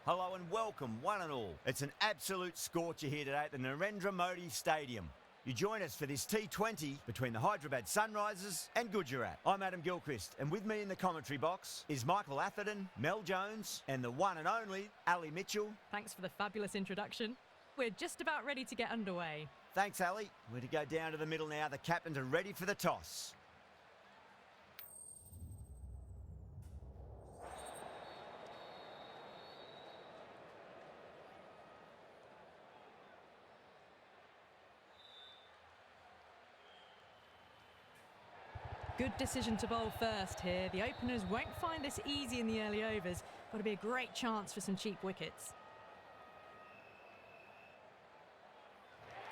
Hello and welcome, one and all. It's an absolute scorcher here today at the Narendra Modi Stadium. You join us for this T20 between the Hyderabad Sunrisers and Gujarat. I'm Adam Gilchrist, and with me in the commentary box is Michael Atherton, Mel Jones, and the one and only Ali Mitchell. Thanks for the fabulous introduction. We're just about ready to get underway. Thanks, Ali. We're to go down to the middle now. The captains are ready for the toss. Good decision to bowl first here. The openers won't find this easy in the early overs. Got to be a great chance for some cheap wickets.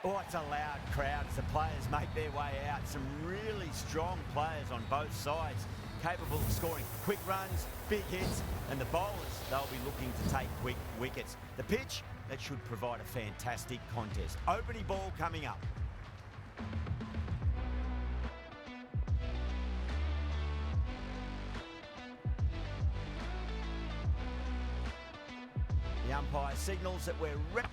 Oh, it's a loud crowd as the players make their way out. Some really strong players on both sides, capable of scoring quick runs, big hits, and the bowlers, they'll be looking to take quick wickets. The pitch, that should provide a fantastic contest. Opening ball coming up. The umpire signals that we're ready.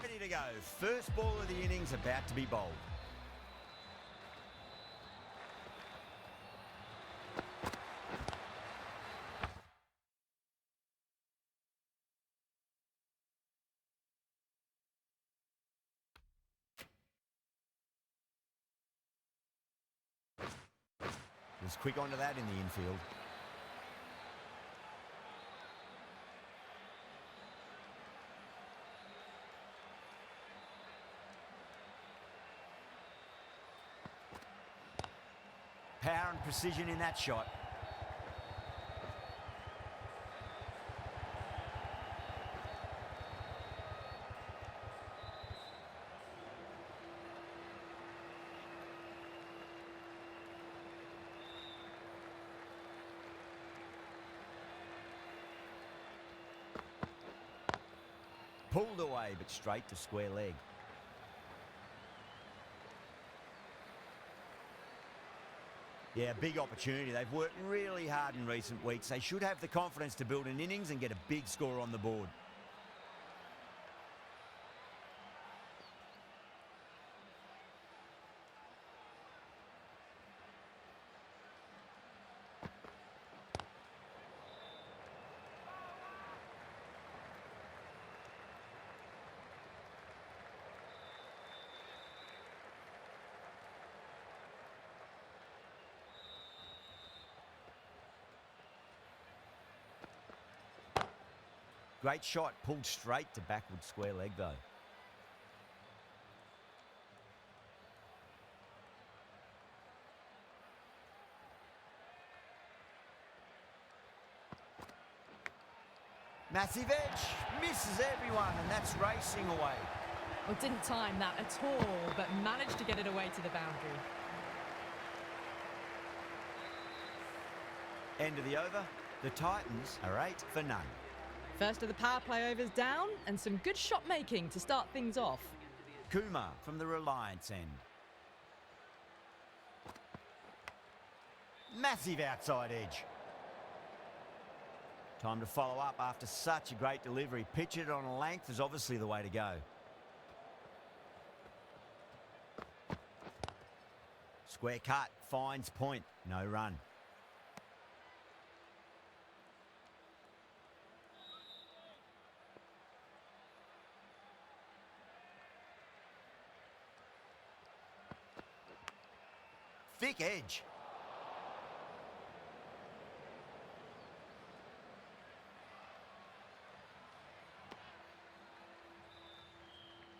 Ready to go. First ball of the innings about to be bowled. Was quick onto that in the infield. Power and precision in that shot. Pulled away, but straight to square leg. Yeah, big opportunity. They've worked really hard in recent weeks. They should have the confidence to build an innings and get a big score on the board. Great shot, pulled straight to backward square leg though. Massive edge, misses everyone, and that's racing away. Well, didn't time that at all, but managed to get it away to the boundary. End of the over. The Titans are 8 for none. First of the power play overs down, and some good shot making to start things off. Kumar from the Reliance end. Massive outside edge. Time to follow up after such a great delivery. Pitch it on a length is obviously the way to go. Square cut, finds point, no run. Thick edge.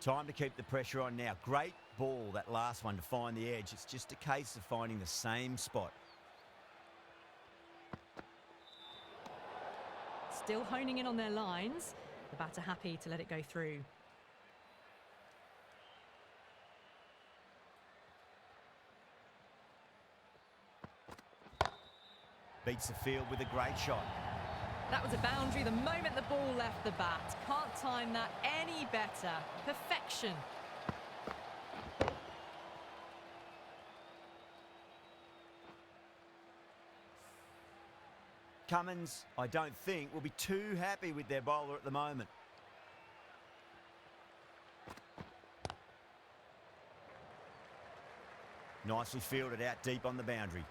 Time to keep the pressure on now. Great ball, that last one, to find the edge. It's just a case of finding the same spot. Still honing in on their lines. The batter happy to let it go through. Beats the field with a great shot. That was a boundary the moment the ball left the bat. Can't time that any better. Perfection. Cummins, I don't think, will be too happy with their bowler at the moment. Nicely fielded out deep on the boundary.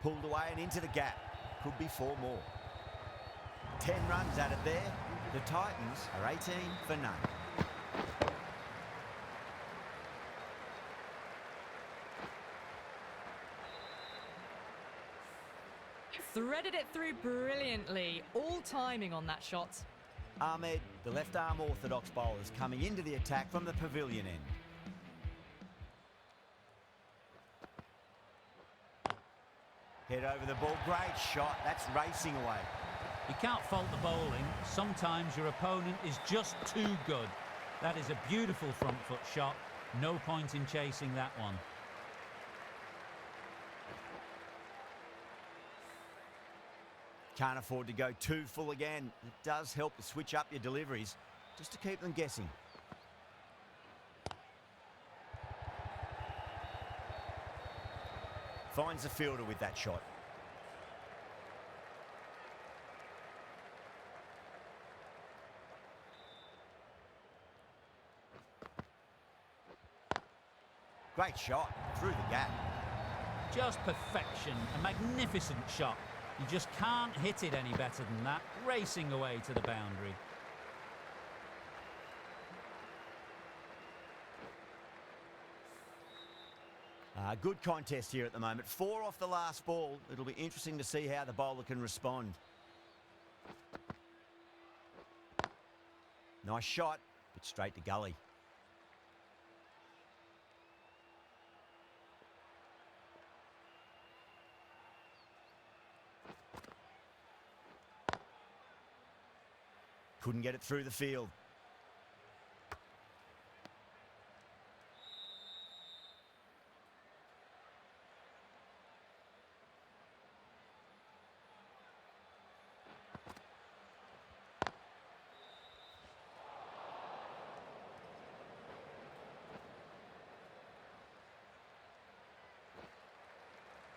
Pulled away and into the gap. Could be 4 more. 10 runs added there. The Titans are 18 for none. Threaded it through brilliantly. All timing on that shot. Ahmed, the left-arm orthodox bowler, is coming into the attack from the pavilion end. Head over the ball. Great shot. That's racing away. You can't fault the bowling. Sometimes your opponent is just too good. That is a beautiful front foot shot. No point in chasing that one. Can't afford to go too full again. It does help to switch up your deliveries, just to keep them guessing. Finds the fielder with that shot. Great shot, through the gap. Just perfection, a magnificent shot. You just can't hit it any better than that, racing away to the boundary. Good contest here at the moment. 4 off the last ball. It'll be interesting to see how the bowler can respond. Nice shot, but straight to gully. Couldn't get it through the field.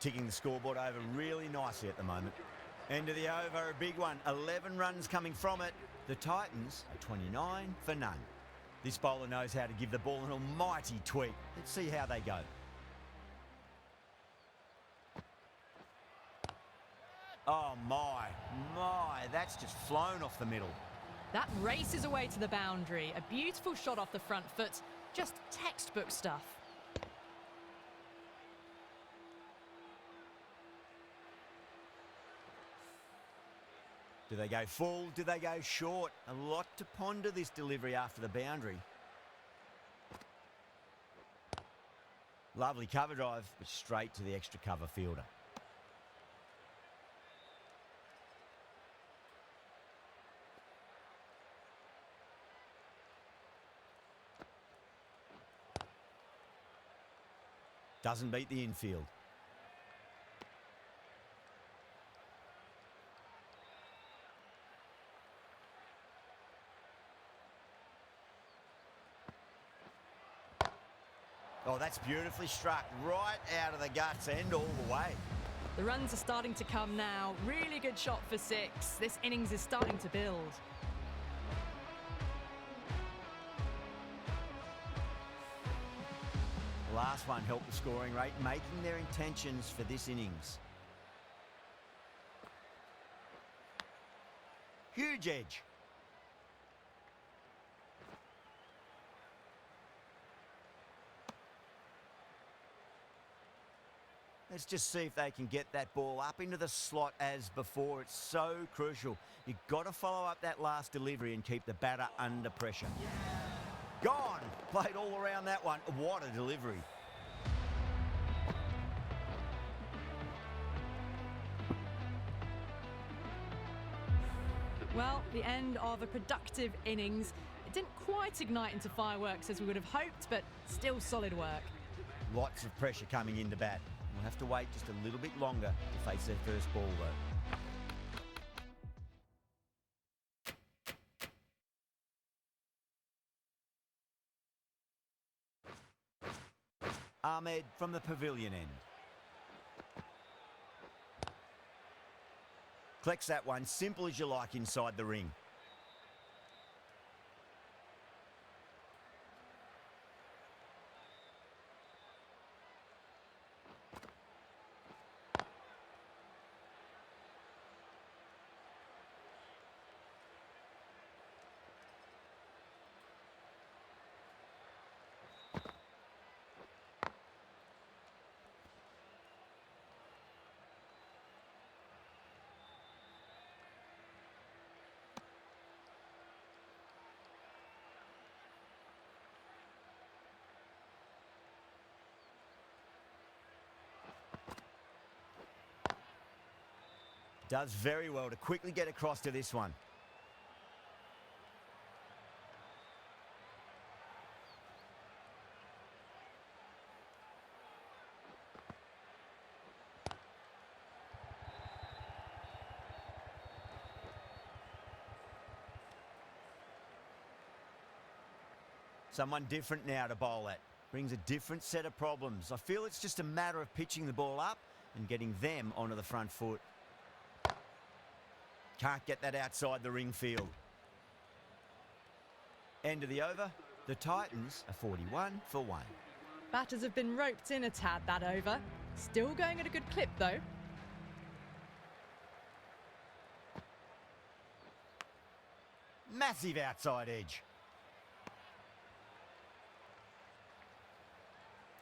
Ticking the scoreboard over really nicely at the moment. End of the over, a big one. 11 runs coming from it. The Titans are 29 for none. This bowler knows how to give the ball an almighty tweak. Let's see how they go. Oh my, that's just flown off the middle. That races away to the boundary. A beautiful shot off the front foot. Just textbook stuff. Do they go full? Do they go short? A lot to ponder this delivery after the boundary. Lovely cover drive, but straight to the extra cover fielder. Doesn't beat the infield. Oh, that's beautifully struck, right out of the guts end all the way. The runs are starting to come now. Really good shot for 6. This innings is starting to build. The last one helped the scoring rate, making their intentions for this innings. Huge edge. Let's just see if they can get that ball up into the slot as before. It's so crucial. You've got to follow up that last delivery and keep the batter under pressure. Gone! Played all around that one. What a delivery. Well, the end of a productive innings. It didn't quite ignite into fireworks as we would have hoped, but still solid work. Lots of pressure coming into bat. We'll have to wait just a little bit longer to face their first ball, though. Ahmed from the pavilion end. Collects that one, simple as you like inside the ring. Does very well to quickly get across to this one. Someone different now to bowl at. Brings a different set of problems. I feel it's just a matter of pitching the ball up and getting them onto the front foot. Can't get that outside the ring field. End of the over. The Titans are 41 for 1. Batters have been roped in a tad that over. Still going at a good clip though. Massive outside edge.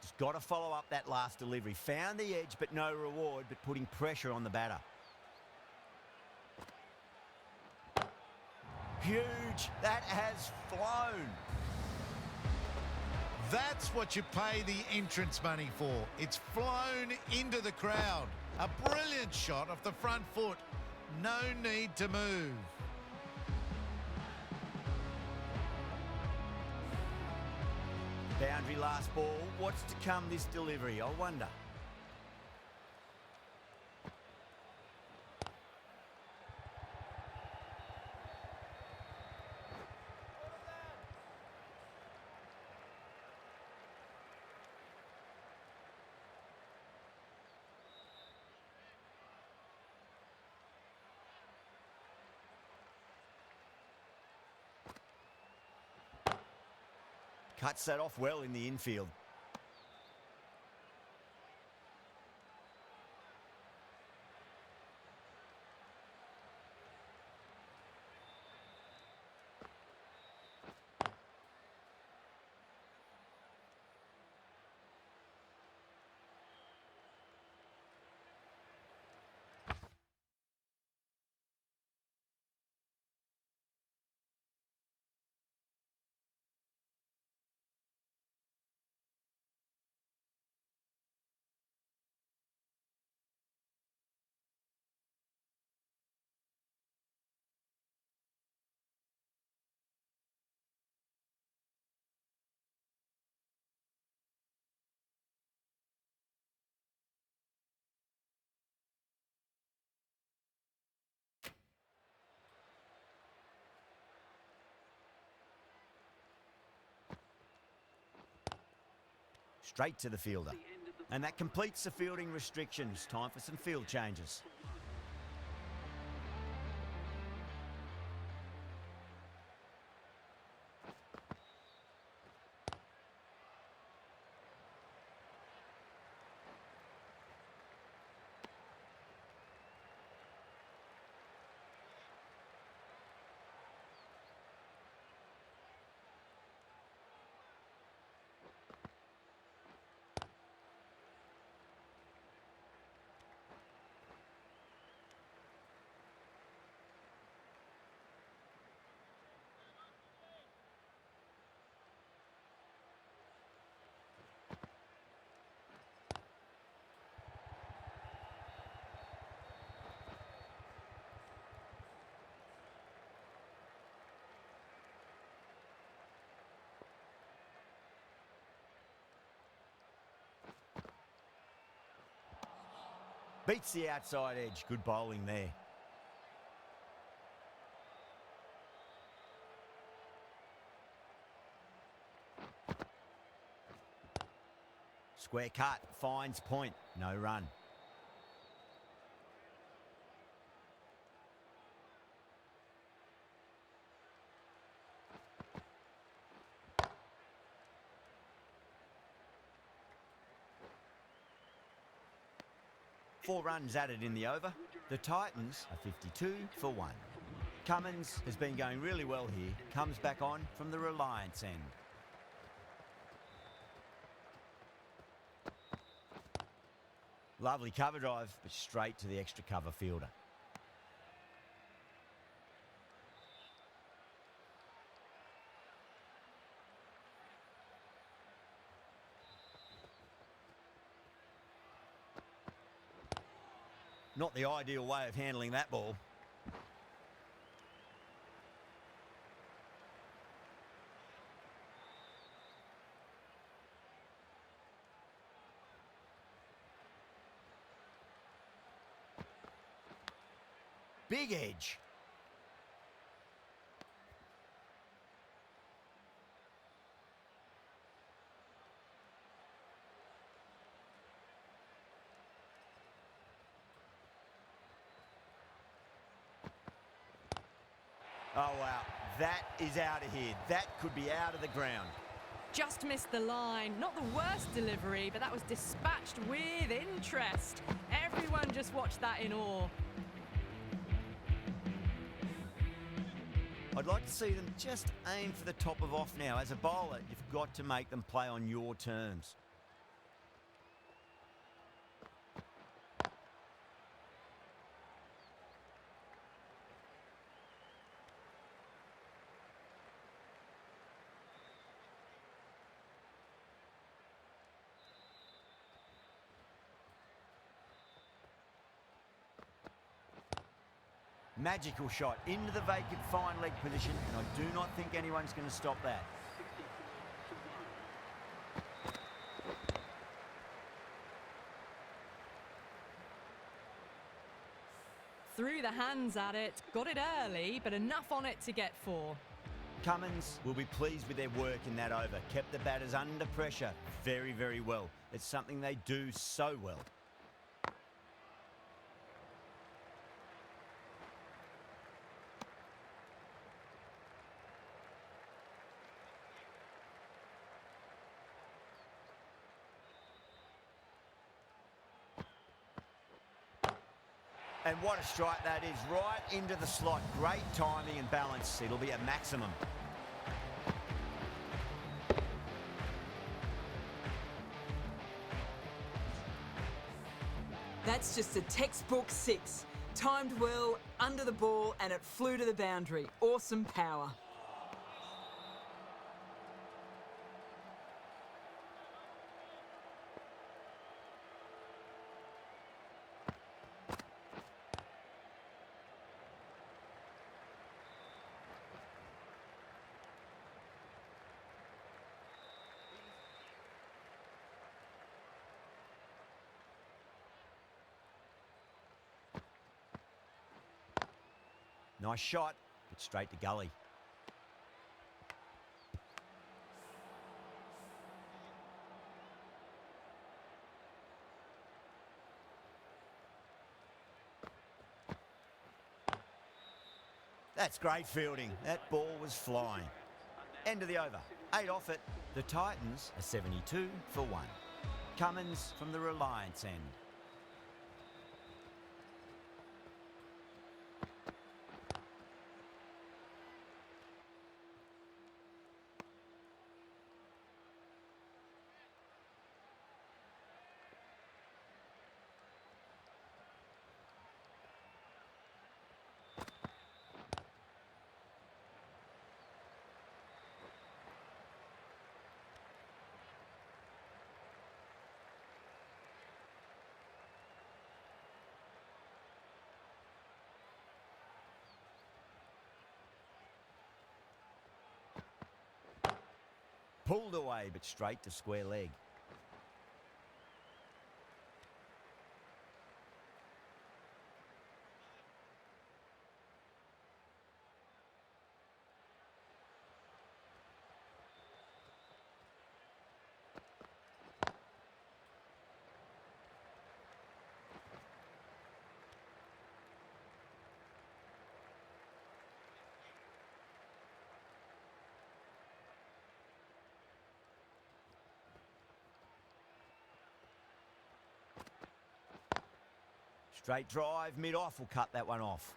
Just got to follow up that last delivery. Found the edge but no reward, but putting pressure on the batter. Huge. That has flown. That's what you pay the entrance money for. It's flown into the crowd. A brilliant shot off the front foot. No need to move. Boundary last ball. What's to come this delivery, I wonder. Cuts that off well in the infield. Straight to the fielder. And that completes the fielding restrictions. Time for some field changes. Beats the outside edge. Good bowling there. Square cut, finds point, no run. Four runs added in the over. The Titans are 52 for 1. Cummins has been going really well here. Comes back on from the Reliance end. Lovely cover drive, but straight to the extra cover fielder. Not the ideal way of handling that ball. Big edge. Oh, wow. That is out of here. That could be out of the ground. Just missed the line. Not the worst delivery, but that was dispatched with interest. Everyone just watched that in awe. I'd like to see them just aim for the top of off now. As a bowler, you've got to make them play on your terms. Magical shot into the vacant fine leg position, and I do not think anyone's going to stop that. Threw the hands at it, got it early, but enough on it to get 4. Cummins will be pleased with their work in that over. Kept the batters under pressure very, very well. It's something they do so well. And what a strike that is, right into the slot. Great timing and balance. It'll be a maximum. That's just a textbook 6. Timed well, under the ball, and it flew to the boundary. Awesome power. Nice shot, but straight to gully. That's great fielding. That ball was flying. End of the over. 8 off it. The Titans are 72 for 1. Cummins from the Reliance end. Pulled away, but straight to square leg. Straight drive, mid-off will cut that one off.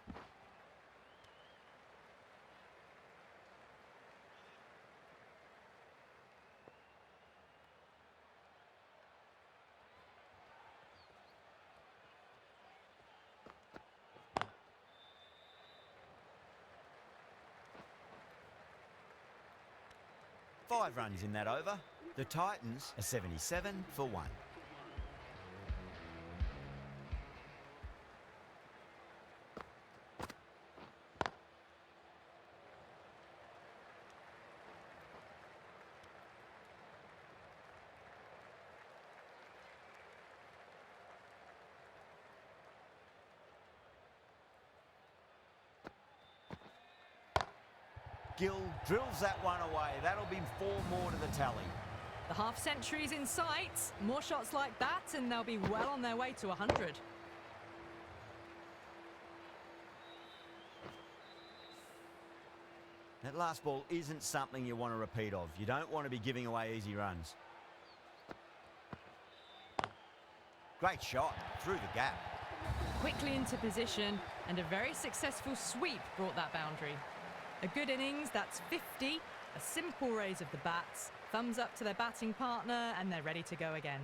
Five runs in that over. The Titans are 77 for 1. Gill drills that one away. That'll be 4 more to the tally. The half century's in sight. More shots like that and they'll be well on their way to 100. That last ball isn't something you want to repeat of. You don't want to be giving away easy runs. Great shot through the gap. Quickly into position and a very successful sweep brought that boundary. A good innings, that's 50. A simple raise of the bats. Thumbs up to their batting partner and they're ready to go again.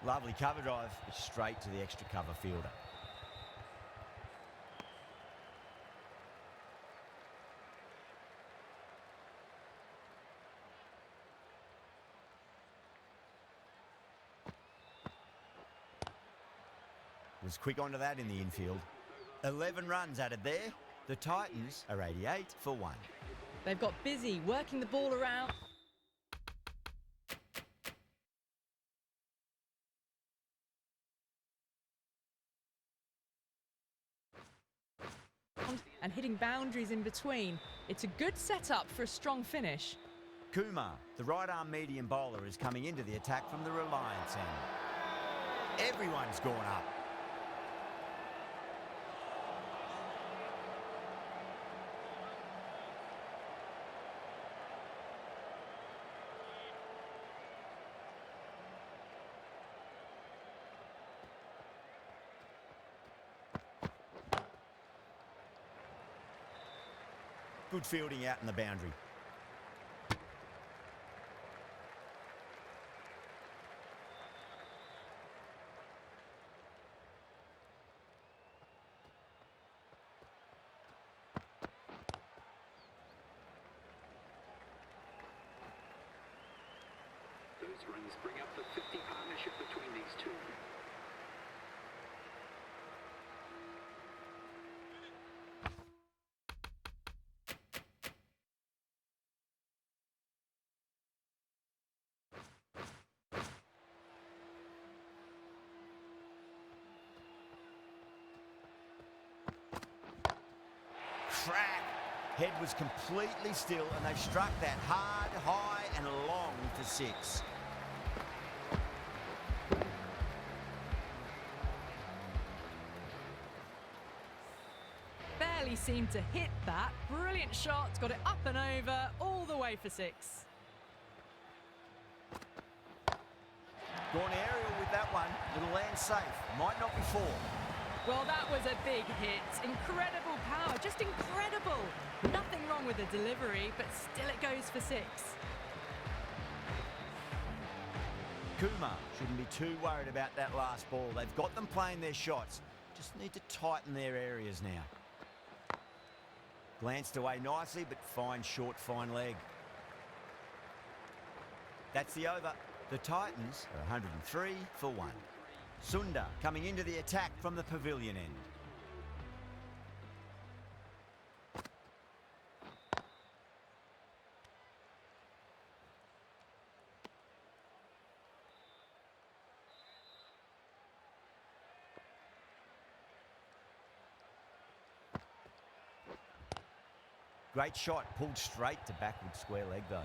Lovely cover drive, straight to the extra cover fielder. Was quick onto that in the infield. 11 runs added there. The Titans are 88 for 1. They've got busy working the ball around. And hitting boundaries in between. It's a good setup for a strong finish. Kumar, the right-arm medium bowler, is coming into the attack from the Reliance end. Everyone's gone up. Good fielding out in the boundary. Those runs bring up the 50 partnership between these two. Crack. Head was completely still and they struck that hard, high and long for 6. Barely seemed to hit that. Brilliant shot, got it up and over, all the way for 6. Gone aerial with that one. It'll land safe. Might not be 4. Well, that was a big hit. Incredible power, just incredible. Nothing wrong with the delivery, but still it goes for 6. Kumar shouldn't be too worried about that last ball. They've got them playing their shots. Just need to tighten their areas now. Glanced away nicely, but fine short, fine leg. That's the over. The Titans are 103 for 1. Sundar coming into the attack from the pavilion end. Great shot, pulled straight to backward square leg though.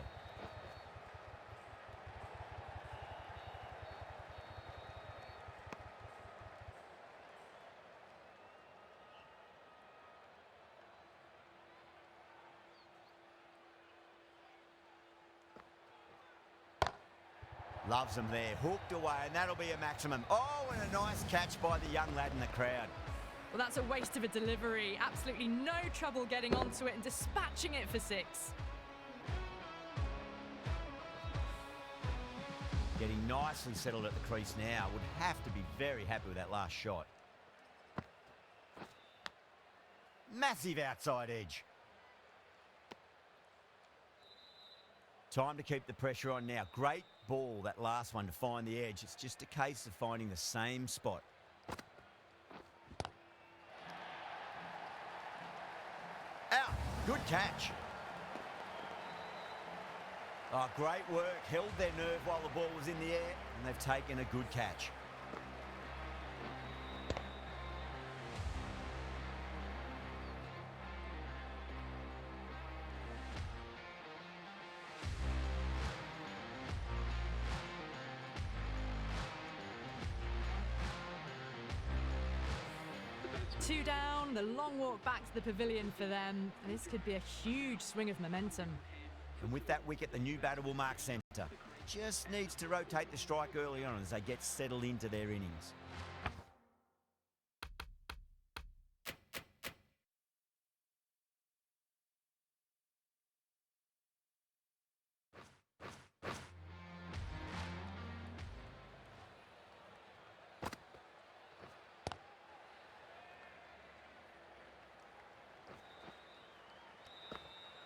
Loves them there, hooked away, and that'll be a maximum. Oh, and a nice catch by the young lad in the crowd. Well, that's a waste of a delivery. Absolutely no trouble getting onto it and dispatching it for 6. Getting nicely settled at the crease now. Would have to be very happy with that last shot. Massive outside edge. Time to keep the pressure on now. Great ball, that last one, to find the edge. It's just a case of finding the same spot. Out. Good catch. Oh, great work. Held their nerve while the ball was in the air, and they've taken a good catch. Two down, the long walk back to the pavilion for them. This could be a huge swing of momentum. And with that wicket, the new batter will mark centre. Just needs to rotate the strike early on as they get settled into their innings.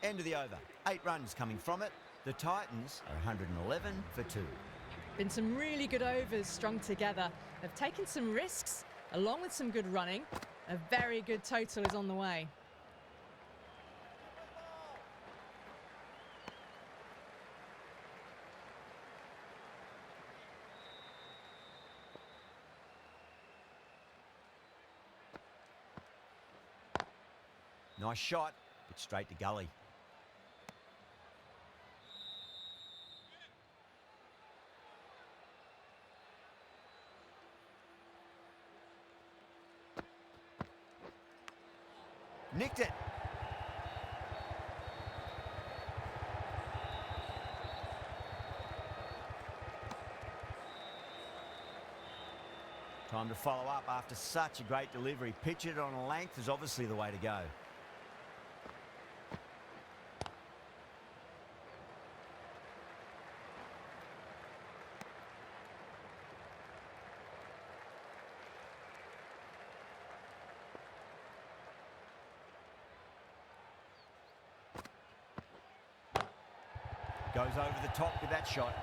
End of the over. 8 runs coming from it. The Titans are 111 for 2. Been some really good overs strung together. They've taken some risks, along with some good running. A very good total is on the way. Nice shot, but straight to gully. Nicked it. Time to follow up after such a great delivery. Pitch it on a length is obviously the way to go. Goes over the top with that shot.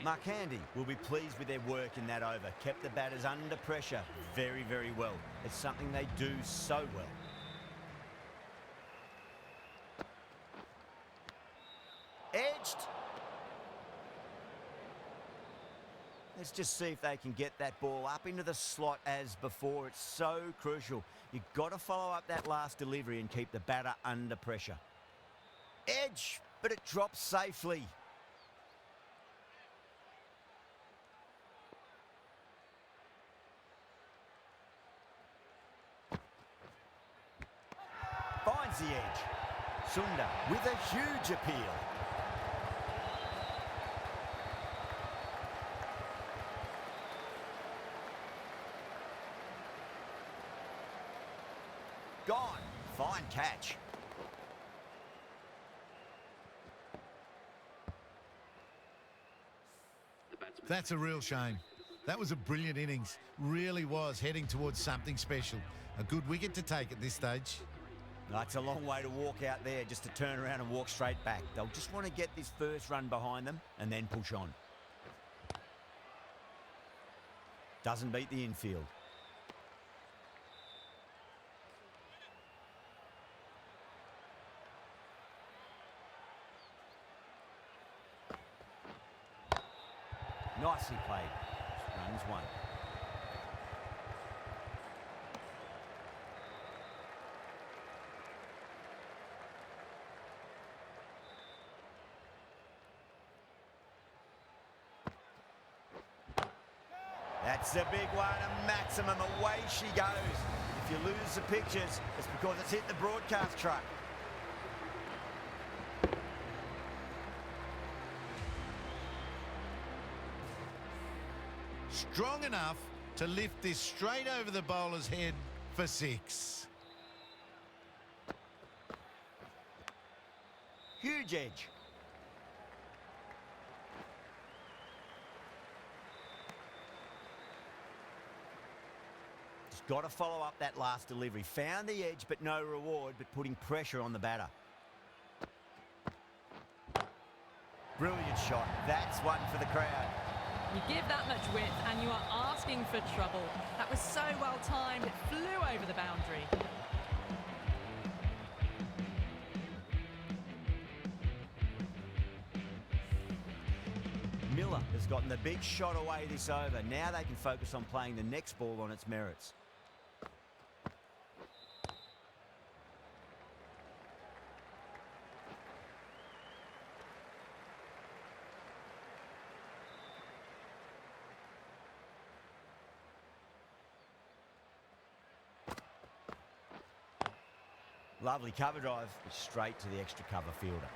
Markandi will be pleased with their work in that over. Kept the batters under pressure very, very well. It's something they do so well. Edged. Let's just see if they can get that ball up into the slot as before. It's so crucial. You've got to follow up that last delivery and keep the batter under pressure. Edge, but it drops safely. Finds the edge. Sunda with a huge appeal. Gone. Fine catch. That's a real shame. That was a brilliant innings. Really was heading towards something special. A good wicket to take at this stage. That's a long way to walk out there just to turn around and walk straight back. They'll just want to get this first run behind them and then push on. Doesn't beat the infield. Nicely played. Runs one. That's a big one, a maximum. Away she goes. If you lose the pictures, it's because it's hit the broadcast truck. Strong enough to lift this straight over the bowler's head for 6. Huge edge. Just got to follow up that last delivery. Found the edge, but no reward, but putting pressure on the batter. Brilliant shot. That's one for the crowd. You give that much width and you are asking for trouble. That was so well timed, it flew over the boundary. Miller has gotten the big shot away this over. Now they can focus on playing the next ball on its merits. Lovely cover drive, straight to the extra cover fielder.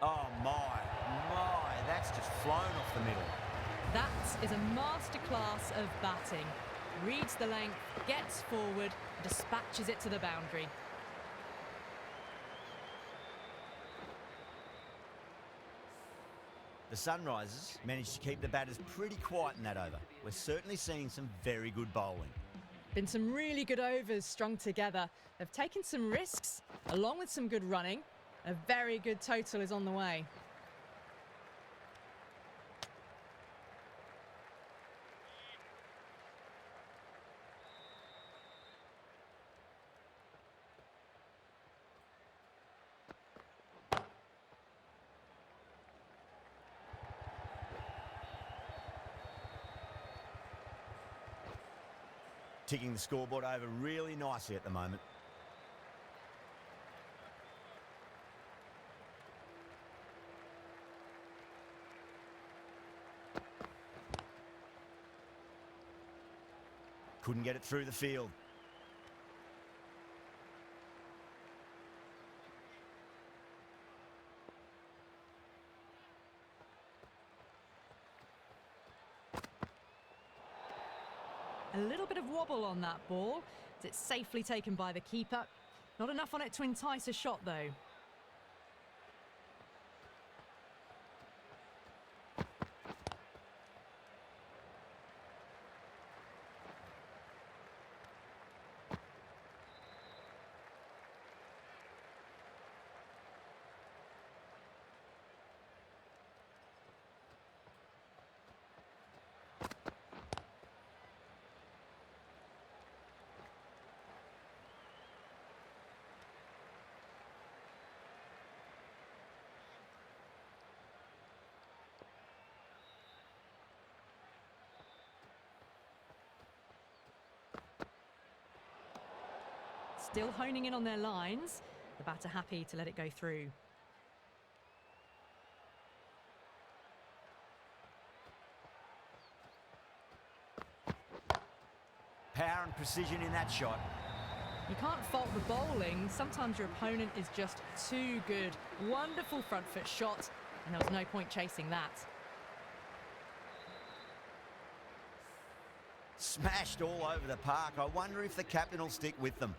Oh my, that's just flown off the middle. That is a masterclass of batting. Reads the length, gets forward, dispatches it to the boundary. The Sunrisers managed to keep the batters pretty quiet in that over. We're certainly seeing some very good bowling. Been some really good overs strung together. They've taken some risks, along with some good running. A very good total is on the way. Ticking the scoreboard over really nicely at the moment. Couldn't get it through the field. A little bit of wobble on that ball. It's safely taken by the keeper. Not enough on it to entice a shot though. Still honing in on their lines. The batter happy to let it go through. Power and precision in that shot. You can't fault the bowling. Sometimes your opponent is just too good. Wonderful front foot shot, and there was no point chasing that. Smashed all over the park. I wonder if the captain will stick with them.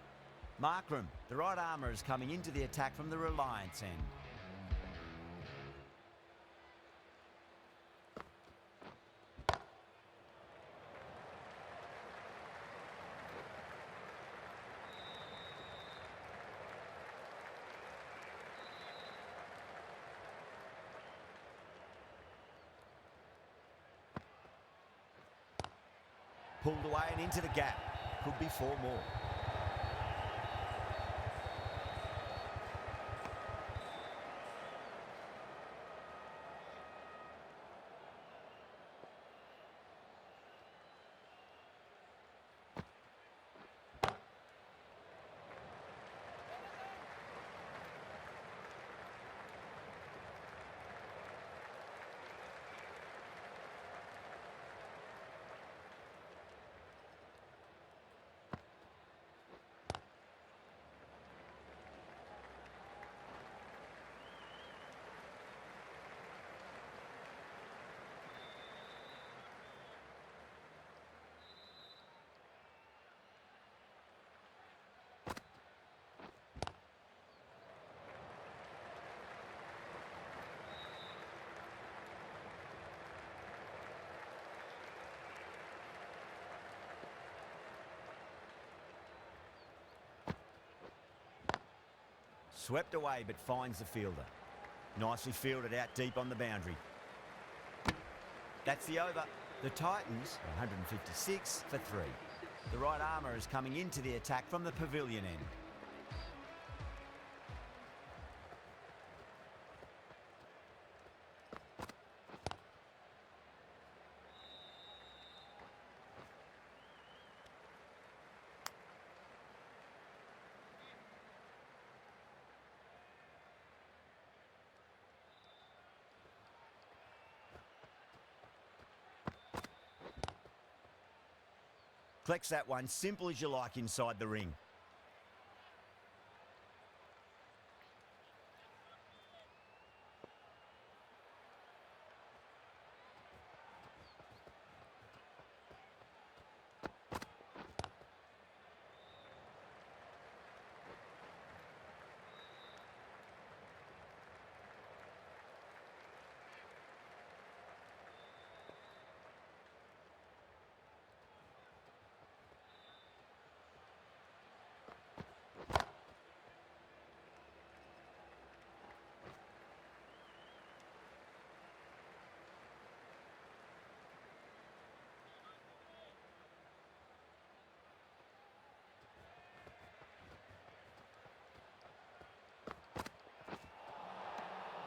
Markram, the right armour, is coming into the attack from the Reliance end. Pulled away and into the gap. Could be 4 more. Swept away but finds the fielder. Nicely fielded out deep on the boundary. That's the over. The Titans are 156 for 3. The right armour is coming into the attack from the pavilion end. Collects that one simple as you like inside the ring.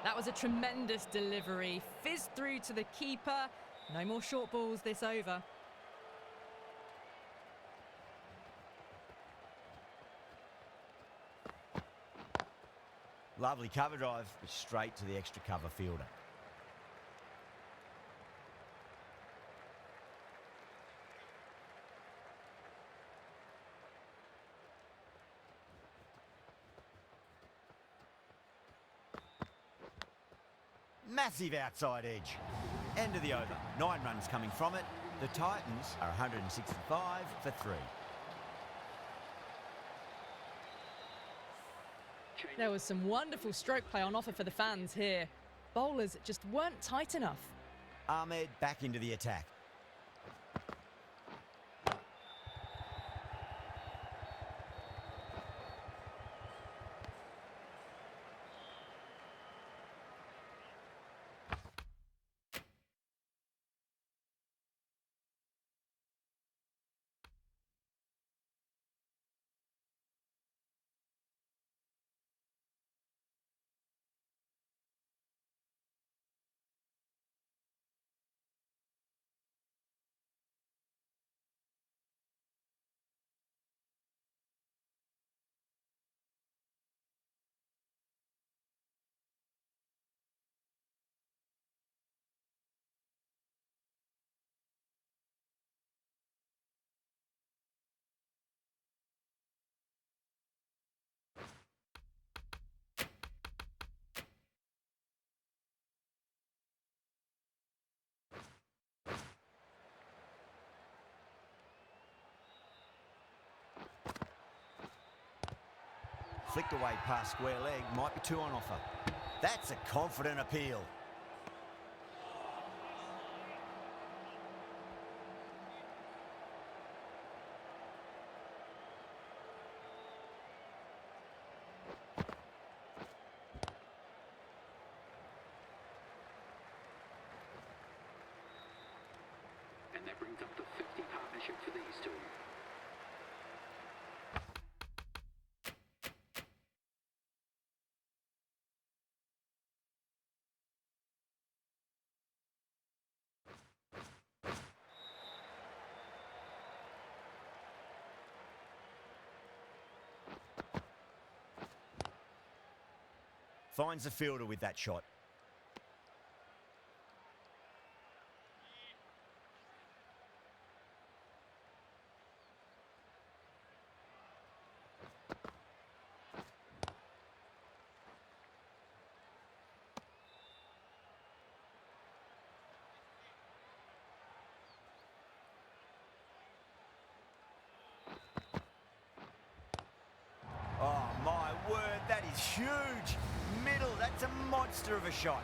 That was a tremendous delivery. Fizzed through to the keeper. No more short balls this over. Lovely cover drive, straight to the extra cover fielder. Massive outside edge. End of the over. 9 runs coming from it. The Titans are 165 for 3. There was some wonderful stroke play on offer for the fans here. Bowlers just weren't tight enough. Ahmed back into the attack. Flicked away past square leg, might be 2 on offer. That's a confident appeal. And that brings brings up the 50 partnership for these two. Finds the fielder with that shot. Oh, my word, that is huge. Middle, that's a monster of a shot.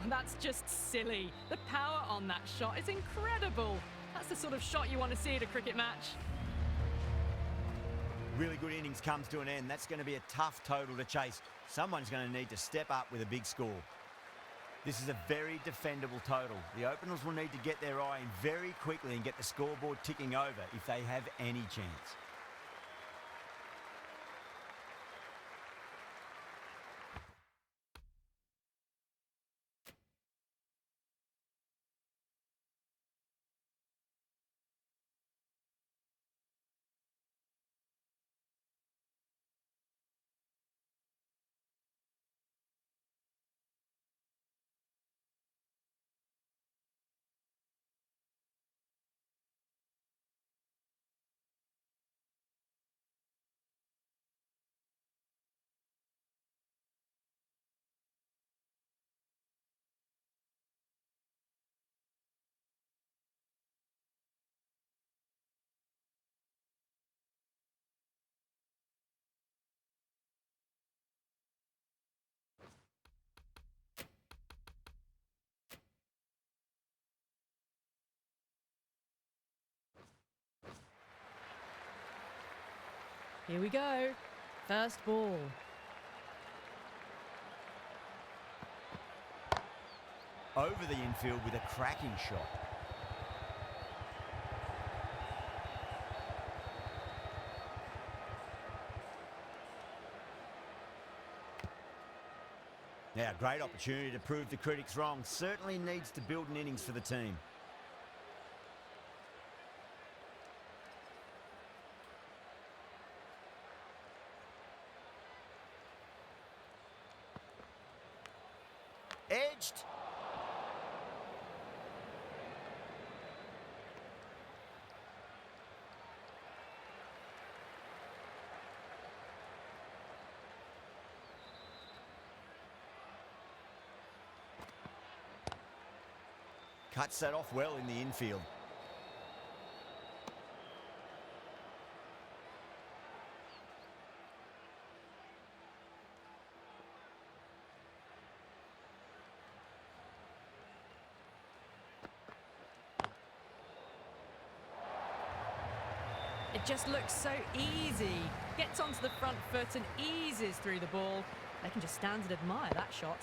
That's just silly. The power on that shot is incredible. That's the sort of shot you want to see at a cricket match. Really good innings comes to an end. That's going to be a tough total to chase. Someone's going to need to step up with a big score. This is a very defendable total. The openers will need to get their eye in very quickly and get the scoreboard ticking over if they have any chance. Here we go. First ball. Over the infield with a cracking shot. Now, great opportunity to prove the critics wrong. Certainly needs to build an innings for the team. Edged. Cuts that off well in the infield. It just looks so easy. Gets onto the front foot and eases through the ball. They can just stand and admire that shot.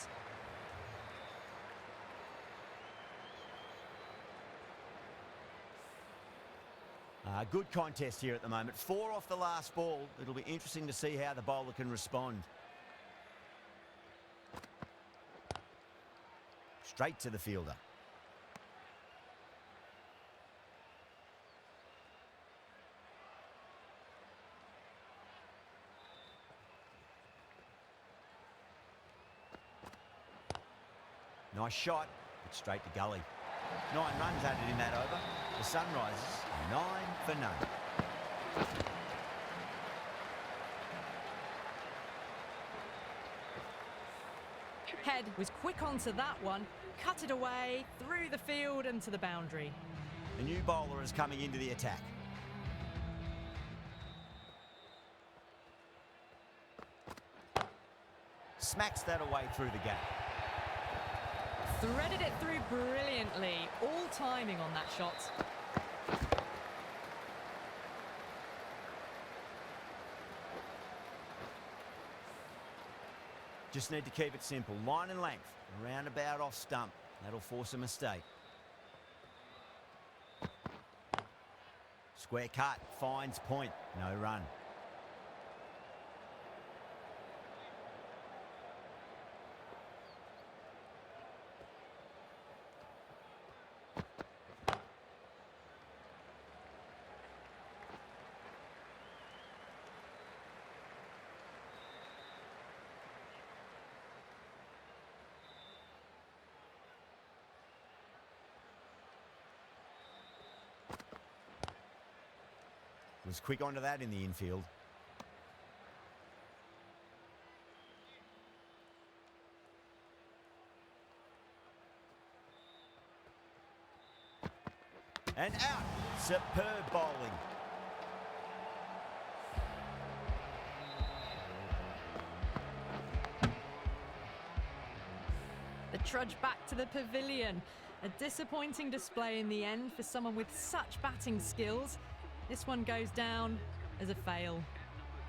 Good contest here at the moment. 4 off the last ball. It'll be interesting to see how the bowler can respond. Straight to the fielder. Nice shot, but straight to gully. 9 runs added in that over. The Sunrisers, 9 for none. Head was quick onto that one, cut it away, through the field and to the boundary. The new bowler is coming into the attack. Smacks that away through the gap. Threaded it through brilliantly, all timing on that shot. Just need to keep it simple. Line and length, around about off stump. That'll force a mistake. Square cut, finds point, no run. Was quick onto that in the infield. And out. Superb bowling. The trudge back to the pavilion. A disappointing display in the end for someone with such batting skills. This one goes down as a fail. Number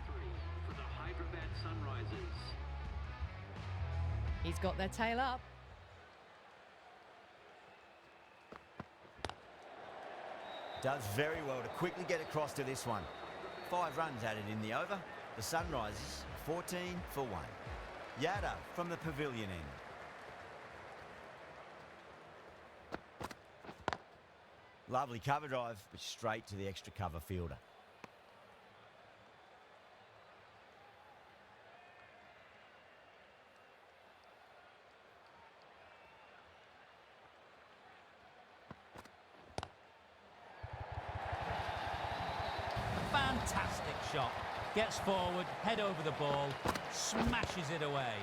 3 for the Hyderabad Sunrisers. He's got their tail up. Does very well to quickly get across to this one. 5 runs added in the over. The Sunrisers 14 for 1. Yada from the pavilion end. Lovely cover drive, but straight to the extra cover fielder. A fantastic shot. Gets forward, head over the ball, smashes it away.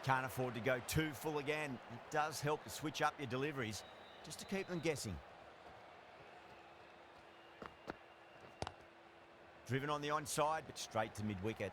Can't afford to go too full again. It does help to switch up your deliveries, just to keep them guessing. Driven on the onside, but straight to mid-wicket.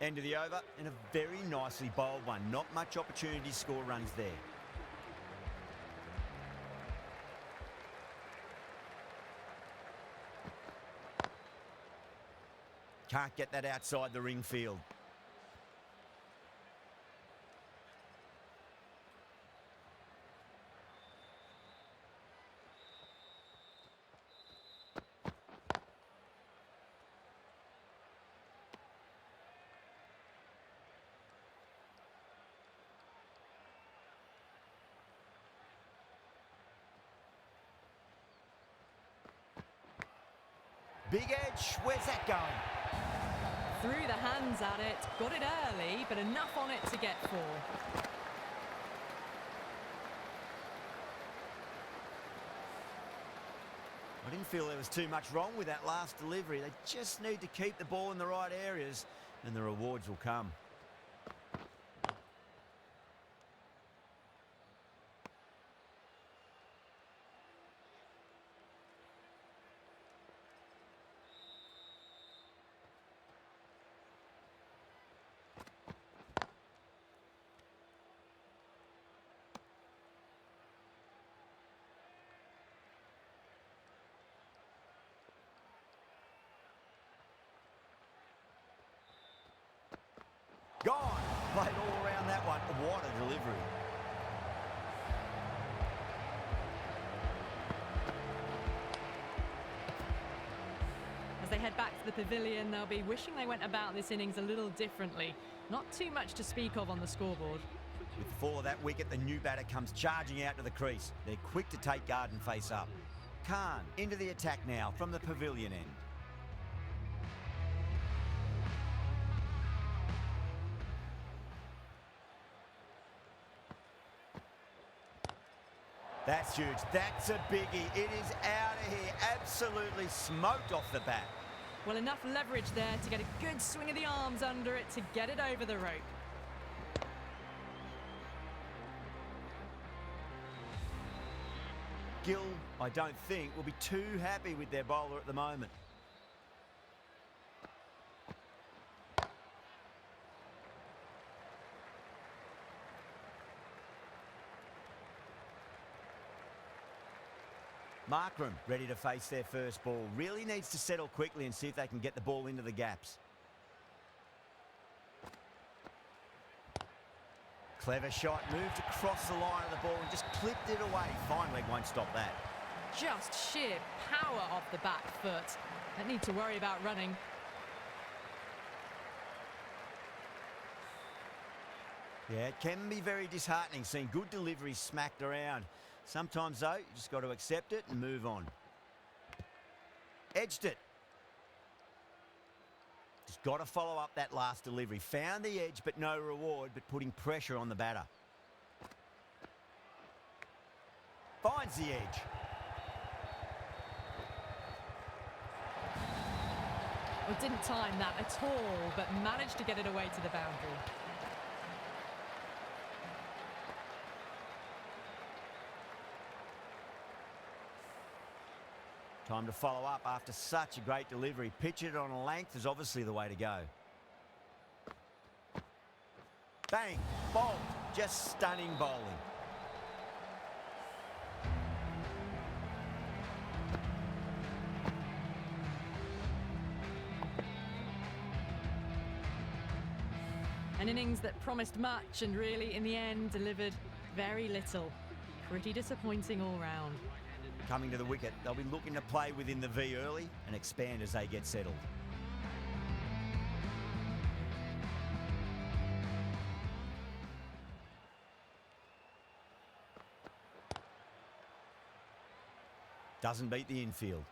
End of the over, and a very nicely bowled one. Not much opportunity to score runs there. Can't get that outside the ring field. Big edge, where's that going? Threw the hands at it, got it early, but enough on it to get 4. I didn't feel there was too much wrong with that last delivery. They just need to keep the ball in the right areas, and the rewards will come. Gone. Played all around that one. What a delivery. As they head back to the pavilion, they'll be wishing they went about this innings a little differently. Not too much to speak of on the scoreboard. With the fall of that wicket, the new batter comes charging out to the crease. They're quick to take guard and face up. Khan into the attack now from the pavilion end. That's huge. That's a biggie. It is out of here. Absolutely smoked off the bat. Well, enough leverage there to get a good swing of the arms under it to get it over the rope. Gill, I don't think, will be too happy with their bowler at the moment. Markram ready to face their first ball. Really needs to settle quickly and see if they can get the ball into the gaps. Clever shot, moved across the line of the ball and just clipped it away. Fine leg won't stop that. Just sheer power off the back foot. Don't need to worry about running. Yeah, it can be very disheartening seeing good deliveries smacked around. Sometimes, though, you just got to accept it and move on. Edged it. Just got to follow up that last delivery. Found the edge, but no reward, but putting pressure on the batter. Finds the edge. Well, didn't time that at all, but managed to get it away to the boundary. Time to follow up after such a great delivery. Pitch it on a length is obviously the way to go. Bang! Bowled. Just stunning bowling. An innings that promised much and really, in the end, delivered very little. Pretty disappointing all round. Coming to the wicket, they'll be looking to play within the V early and expand as they get settled. Doesn't beat the infield.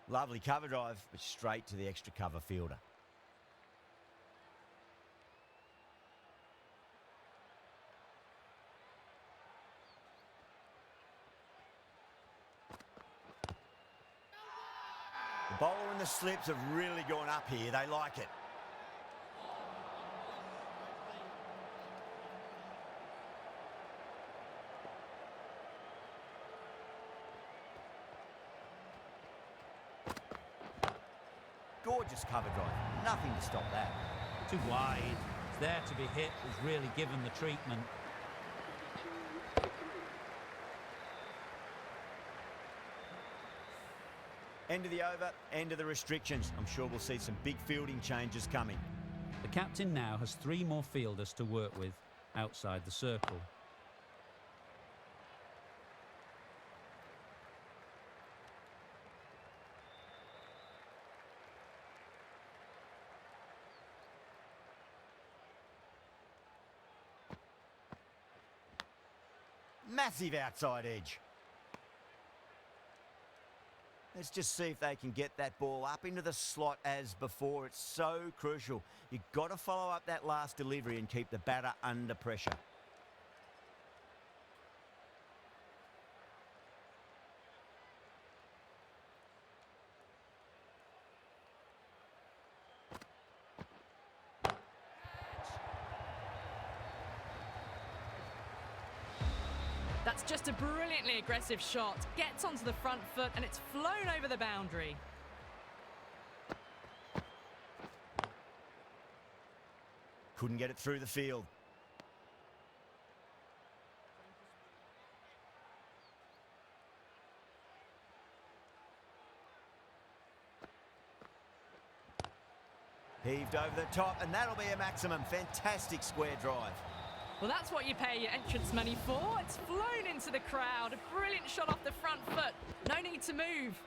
Lovely cover drive, but straight to the extra cover fielder. The bowler and the slips have really gone up here. They like it. Gorgeous cover drive. Nothing to stop that. Too wide. It's there to be hit. Was really given the treatment. End of the over, end of the restrictions. I'm sure we'll see some big fielding changes coming. The captain now has 3 more fielders to work with outside the circle. Massive outside edge. Let's just see if they can get that ball up into the slot as before. It's so crucial. You've got to follow up that last delivery and keep the batter under pressure. That's just a brilliantly aggressive shot. Gets onto the front foot and it's flown over the boundary. Couldn't get it through the field. Heaved over the top, and that'll be a maximum. Fantastic square drive. Well, that's what you pay your entrance money for. It's flown into the crowd. A brilliant shot off the front foot. No need to move.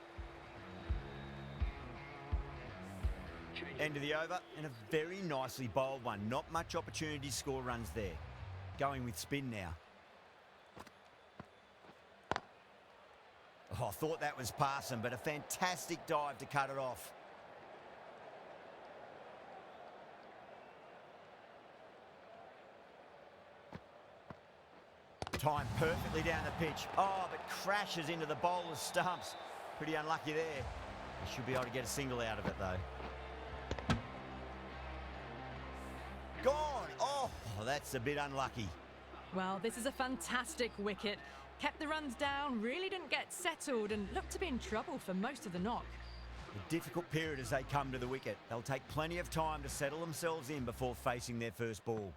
End of the over, and a very nicely bowled one. Not much opportunity to score runs there. Going with spin now. Oh, I thought that was passing, but a fantastic dive to cut it off. Timed perfectly down the pitch. Oh, but crashes into the bowler's stumps. Pretty unlucky there. He should be able to get a single out of it, though. Gone! Oh, that's a bit unlucky. Well, this is a fantastic wicket. Kept the runs down, really didn't get settled, and looked to be in trouble for most of the knock. A difficult period as they come to the wicket. They'll take plenty of time to settle themselves in before facing their first ball.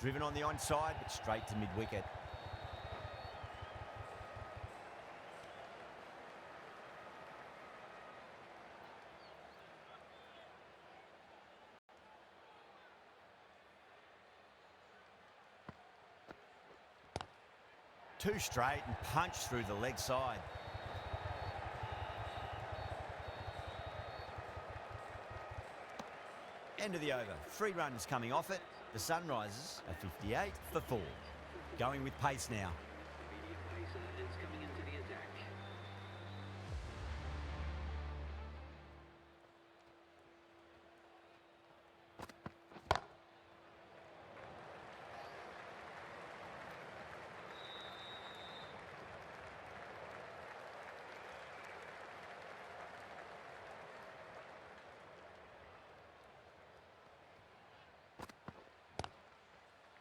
Driven on the onside, but straight to mid-wicket. Two straight and punch through the leg side. End of the over. 3 runs coming off it. The Sunrisers are 58 for 4. Going with pace now. Immediate pacer is coming into the attack.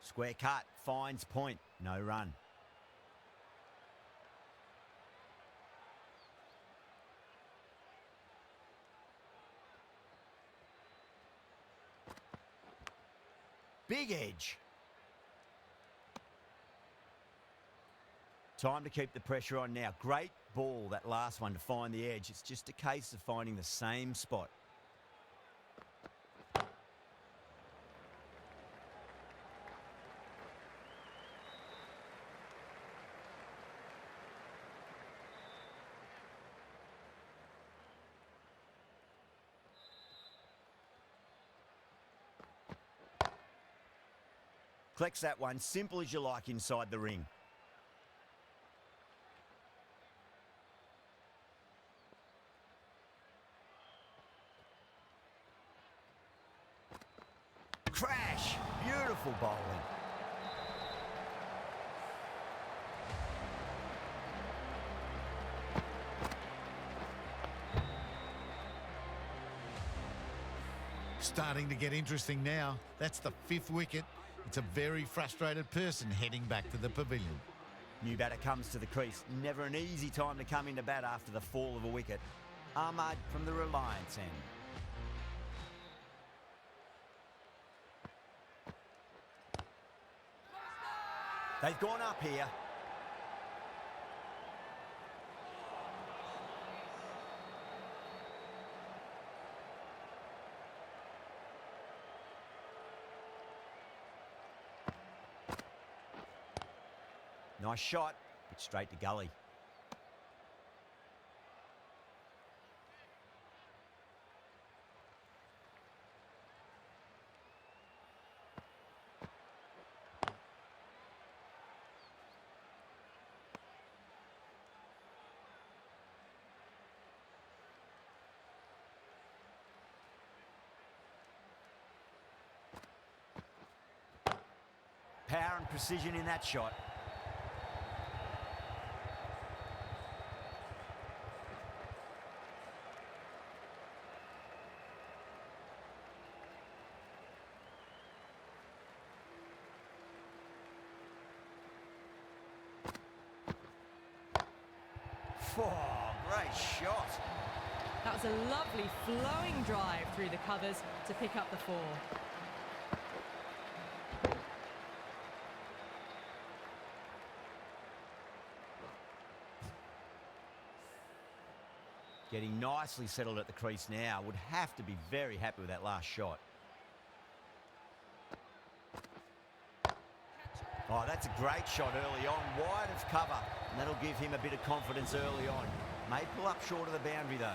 Square cut, finds point, no run. Big edge. Time to keep the pressure on now. Great ball, that last one, to find the edge. It's just a case of finding the same spot. Collects that one, simple as you like inside the ring. Crash! Beautiful bowling. Starting to get interesting now. That's the 5th wicket. It's a very frustrated person heading back to the pavilion. New batter comes to the crease. Never an easy time to come into bat after the fall of a wicket. Ahmad from the Reliance end. They've gone up here. Nice shot, but straight to gully. power and precision in that shot. Oh, great shot. That was a lovely flowing drive through the covers to pick up the 4. Getting nicely settled at the crease now. Would have to be very happy with that last shot. Oh, that's a great shot early on, wide of cover. And that'll give him a bit of confidence early on. May pull up short of the boundary, though.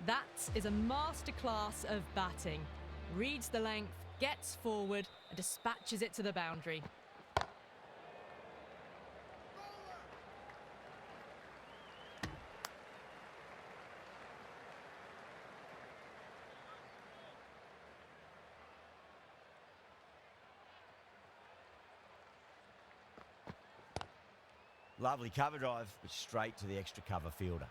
That is a masterclass of batting. Reads the length, gets forward, and dispatches it to the boundary. Lovely cover drive, but straight to the extra cover fielder.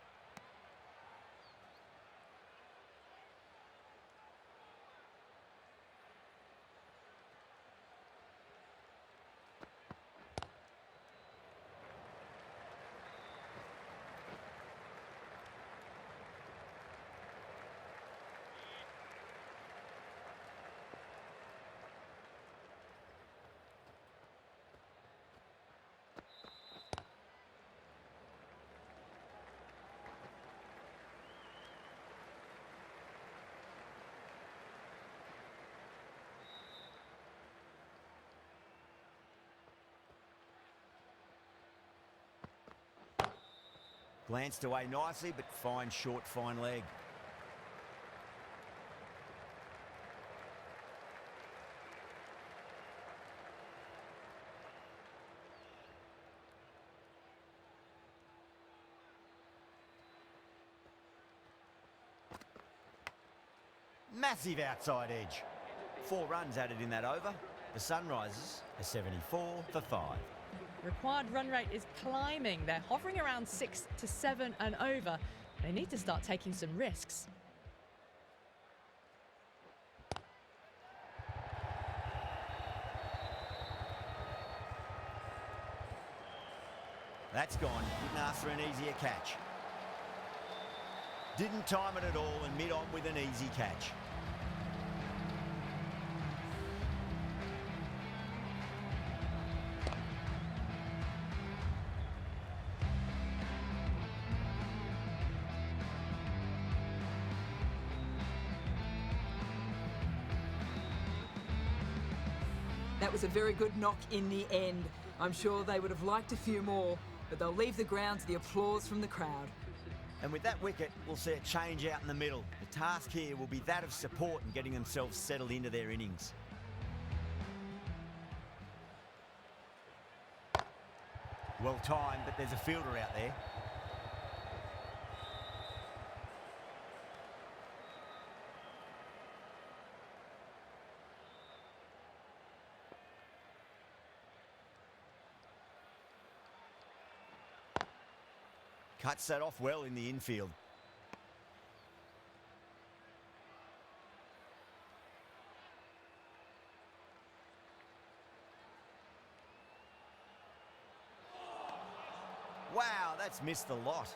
Glanced away nicely, but fine short, fine leg. Massive outside edge. 4 runs added in that over. The Sunrisers are 74 for 5. Required run rate is climbing. They're hovering around 6 to 7 and over. They need to start taking some risks. That's gone. Didn't ask for an easier catch. Didn't time it at all and mid on with an easy catch. That was a very good knock in the end. I'm sure they would have liked a few more, but they'll leave the ground to the applause from the crowd. And with that wicket, we'll see a change out in the middle. The task here will be that of support and getting themselves settled into their innings. Well timed, but there's a fielder out there. Cuts that off well in the infield. Wow, that's missed the lot.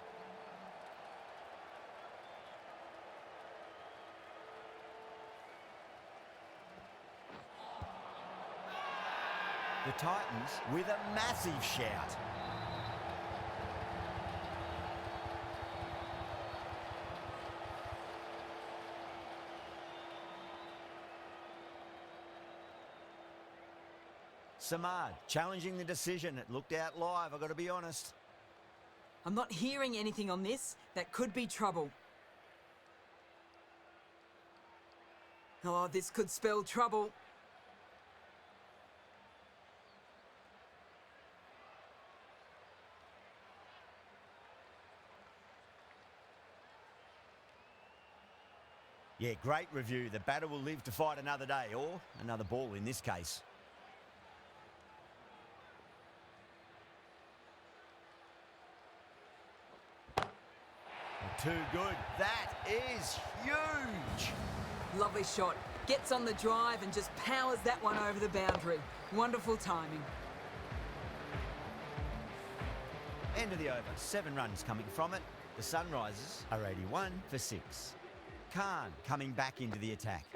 The Titans with a massive shout. Samad challenging the decision. It looked out live, I've got to be honest. I'm not hearing anything on this. That could be trouble. Oh, this could spell trouble. Yeah, great review. The batter will live to fight another day, or another ball in this case. Too good. That is huge. Lovely shot. Gets on the drive and just powers that one over the boundary. Wonderful timing. End of the over. 7 runs coming from it. The Sunrisers are 81 for 6. Khan coming back into the attack.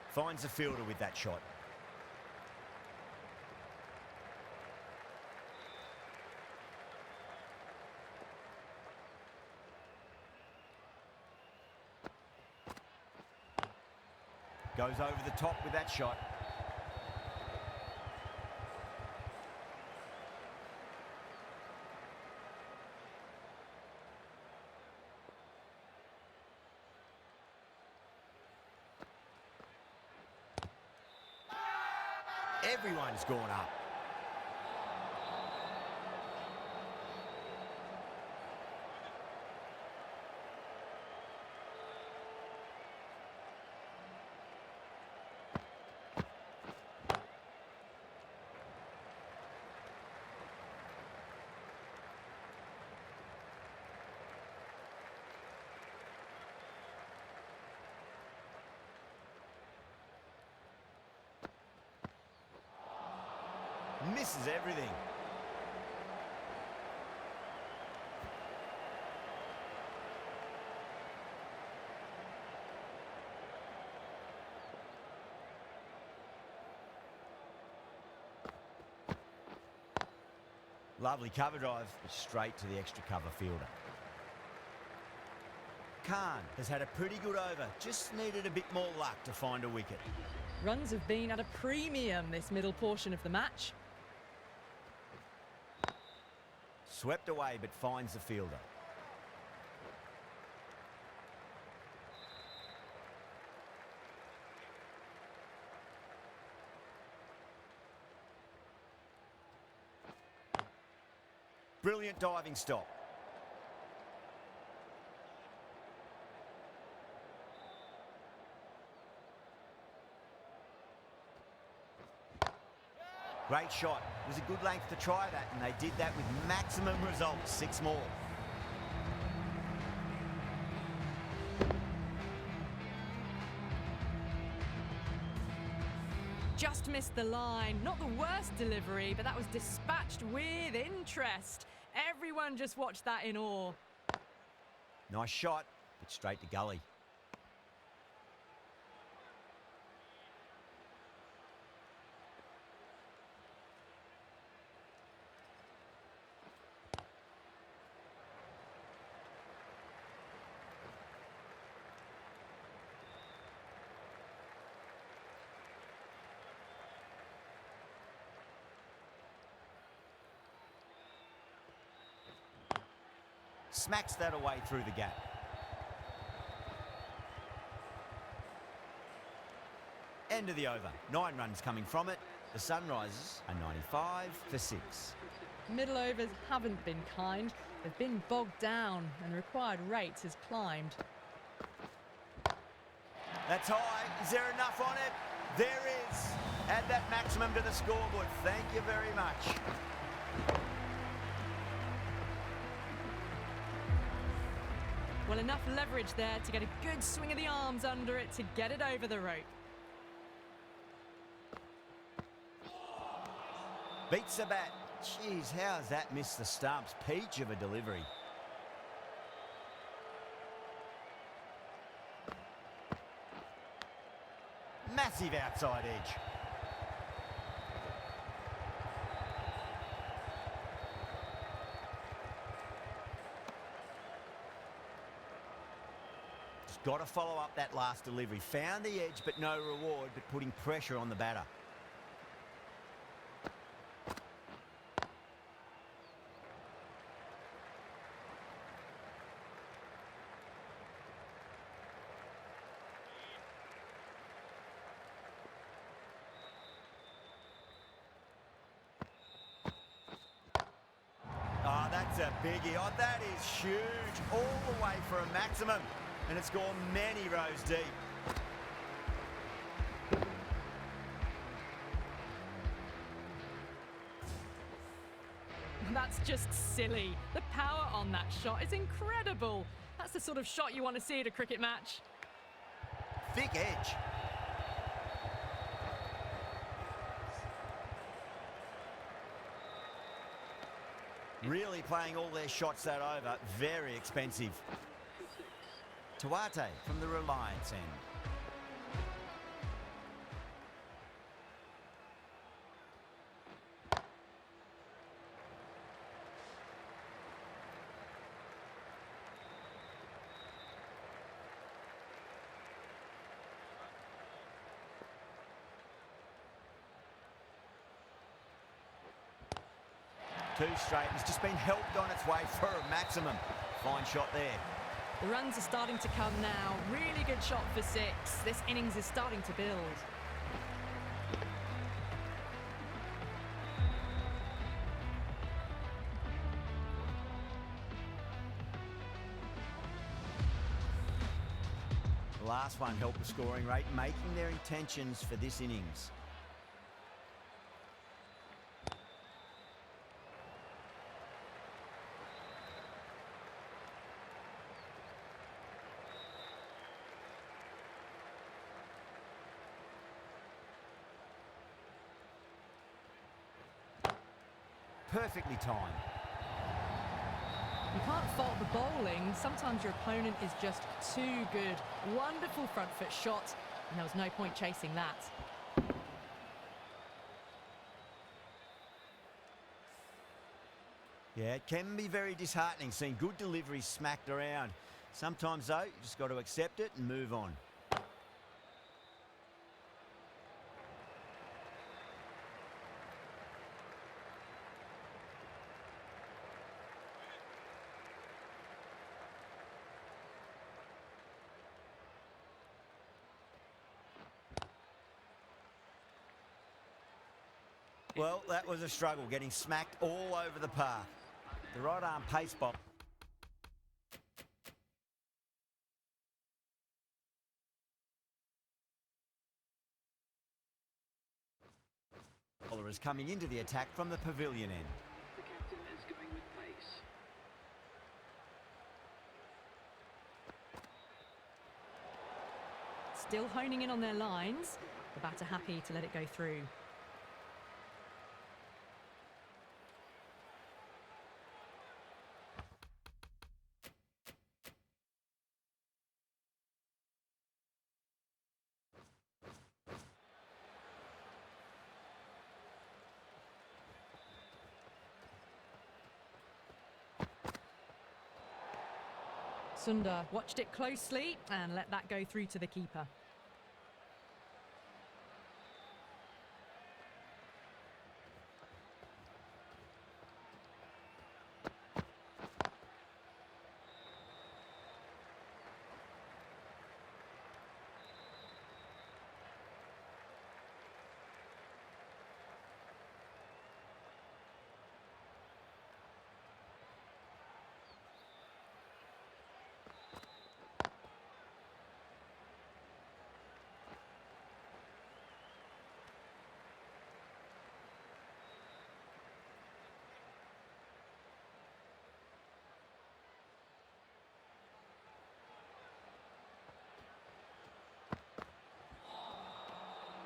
Finds the fielder with that shot. Goes over the top with that shot. Everyone's gone up. Misses everything. Lovely cover drive, straight to the extra cover fielder. Khan has had a pretty good over, just needed a bit more luck to find a wicket. Runs have been at a premium this middle portion of the match. Swept away but finds the fielder. Brilliant diving stop. Great shot. It was a good length to try that, and they did that with maximum results. 6 more. Just missed the line. Not the worst delivery, but that was dispatched with interest. Everyone just watched that in awe. Nice shot, but straight to gully. Smacks that away through the gap. End of the over. 9 runs coming from it. The Sunrisers are 95 for 6. Middle overs haven't been kind. They've been bogged down and required rates has climbed. That's high. Is there enough on it? There is. Add that maximum to the scoreboard. Thank you very much. Well, enough leverage there to get a good swing of the arms under it to get it over the rope. Beats the bat. Jeez, how's that missed the stumps? Peach of a delivery. Massive outside edge. Got to follow up that last delivery. Found the edge, but no reward, but putting pressure on the batter. That's a biggie. Oh, that is huge. All the way for a maximum. And it's gone many rows deep. That's just silly. The power on that shot is incredible. That's the sort of shot you want to see at a cricket match. Thick edge. Really playing all their shots that over. Very expensive. Tuate from the Reliance end. Two straight. It's just been helped on its way for a maximum. Fine shot there. The runs are starting to come now. Really good shot for 6. This innings is starting to build. The last one helped the scoring rate, making their intentions for this innings. Perfectly timed. You can't fault the bowling. Sometimes your opponent is just too good. Wonderful front foot shot, and there was no point chasing that. Yeah, it can be very disheartening seeing good deliveries smacked around. Sometimes, though, you just got to accept it and move on. Well, that was a struggle, getting smacked all over the park. The right arm pace ball. Bowler is coming into the attack from the pavilion end. The captain is going with pace. Still honing in on their lines. The batter happy to let it go through. Sundar watched it closely and let that go through to the keeper.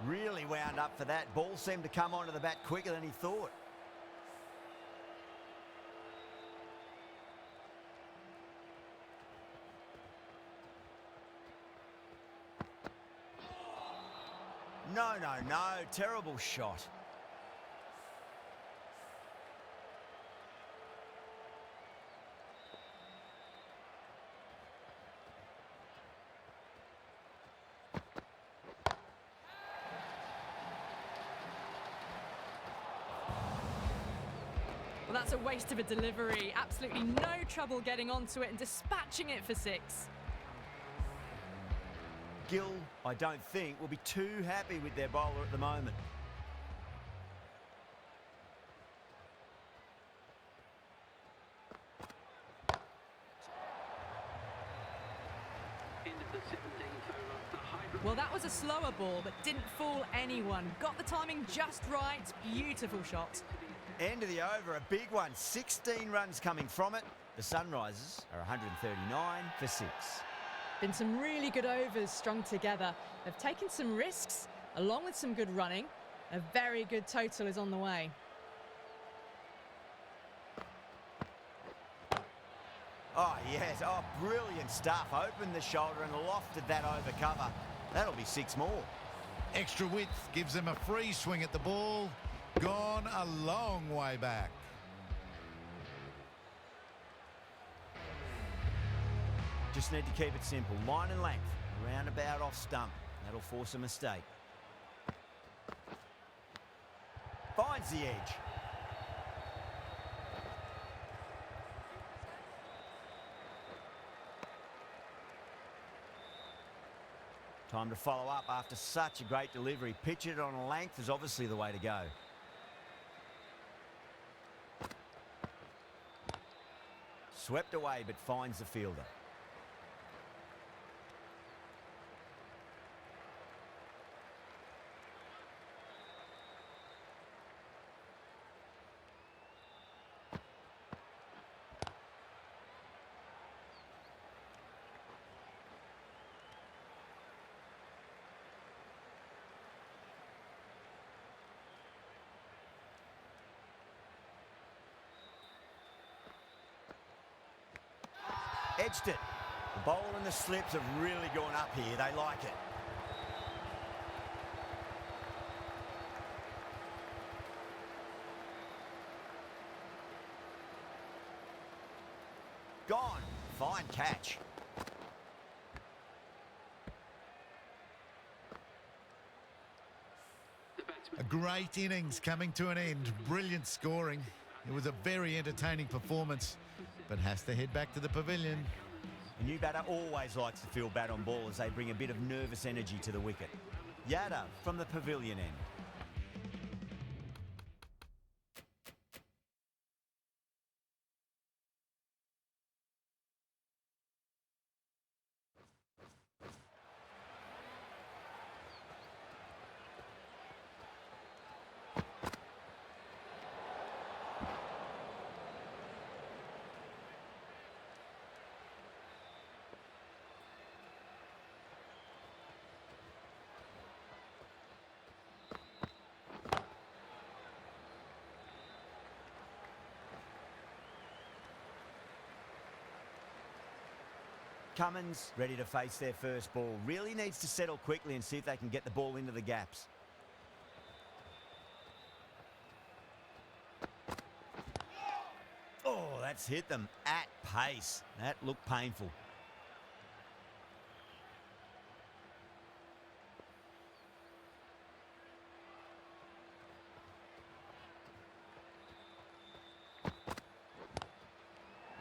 Really wound up for that. Ball seemed to come onto the bat quicker than he thought. No, terrible shot. Well, that's a waste of a delivery. Absolutely no trouble getting onto it and dispatching it for 6. Gill, I don't think, will be too happy with their bowler at the moment. Well, that was a slower ball, but didn't fool anyone. Got the timing just right. Beautiful shot. End of the over, a big one. 16 runs coming from it. The Sunrisers are 139 for 6. Been some really good overs strung together. They've taken some risks, along with some good running. A very good total is on the way. Oh, yes. Oh, brilliant stuff. Opened the shoulder and lofted that over cover. That'll be 6 more. Extra width gives them a free swing at the ball. Gone a long way back. Just need to keep it simple. Line and length. Roundabout off stump. That'll force a mistake. Finds the edge. Time to follow up after such a great delivery. Pitch it on a length is obviously the way to go. Swept away but finds the fielder. Edged it. The bowl and the slips have really gone up here. They like it. Gone. Fine catch. A great innings coming to an end. Brilliant scoring. It was a very entertaining performance, but has to head back to the pavilion. A new batter always likes to feel bat on ball as they bring a bit of nervous energy to the wicket. Yada from the pavilion end. Cummins ready to face their first ball. Really needs to settle quickly and see if they can get the ball into the gaps. Oh, that's hit them at pace. That looked painful.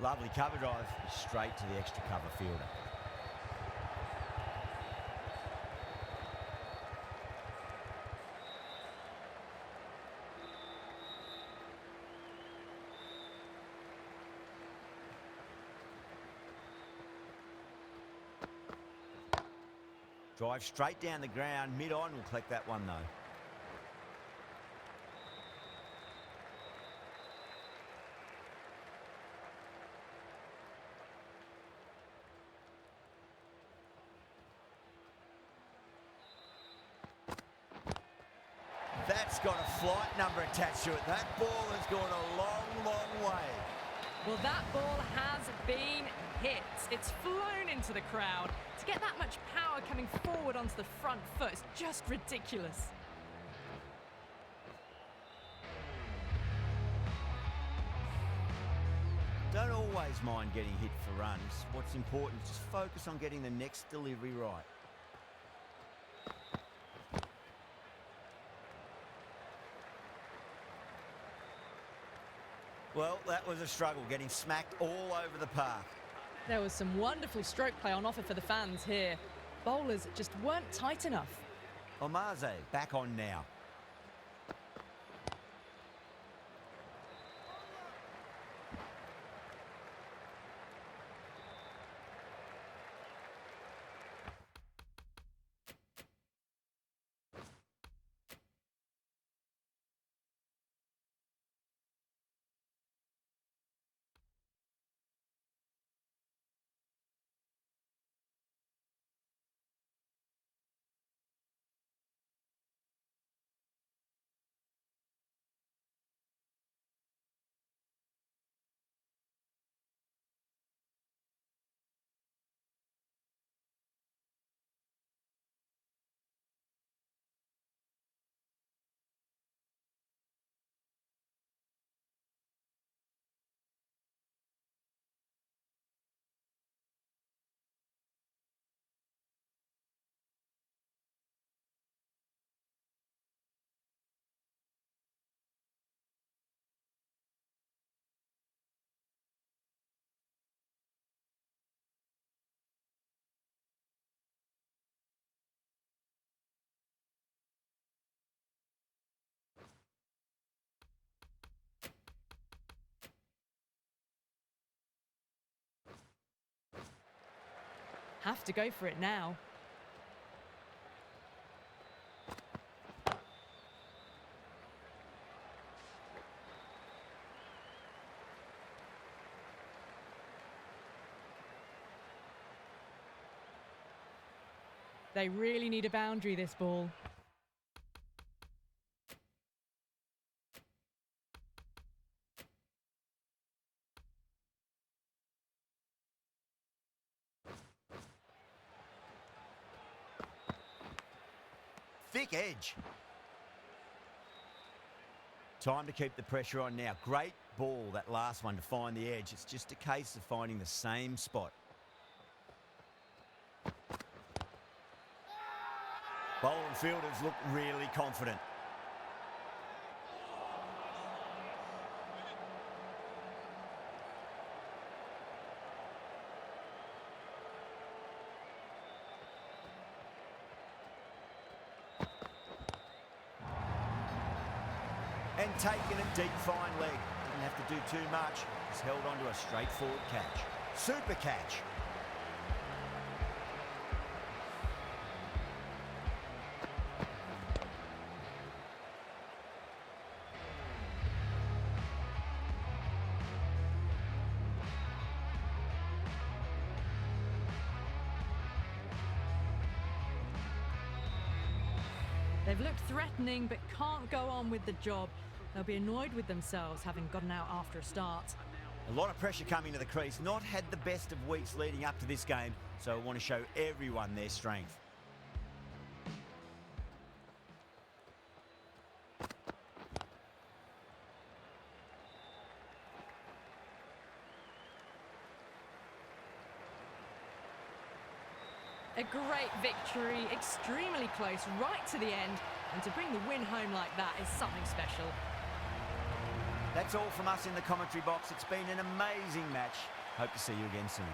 Lovely cover drive, straight to the extra cover fielder. Drive straight down the ground, mid-on will collect that one though. That's got a flight number attached to it. That ball has gone a long, long way. Well, that ball has been hit. It's flown into the crowd. To get that much power coming forward onto the front foot is just ridiculous. Don't always mind getting hit for runs. What's important is just focus on getting the next delivery right. Well, that was a struggle, getting smacked all over the park. There was some wonderful stroke play on offer for the fans here. Bowlers just weren't tight enough. Omaze back on now. Have to go for it now. They really need a boundary, this ball. Thick edge. Time to keep the pressure on now. Great ball, that last one, to find the edge. It's just a case of finding the same spot. Bowler and fielders look really confident. And taking a deep fine leg. Didn't have to do too much. He's held onto a straightforward catch. Super catch. They've looked threatening but can't go on with the job. They'll be annoyed with themselves having gotten out after a start. A lot of pressure coming to the crease. Not had the best of weeks leading up to this game, so I want to show everyone their strength. A great victory, extremely close, right to the end. And to bring the win home like that is something special. That's all from us in the commentary box. It's been an amazing match. Hope to see you again soon.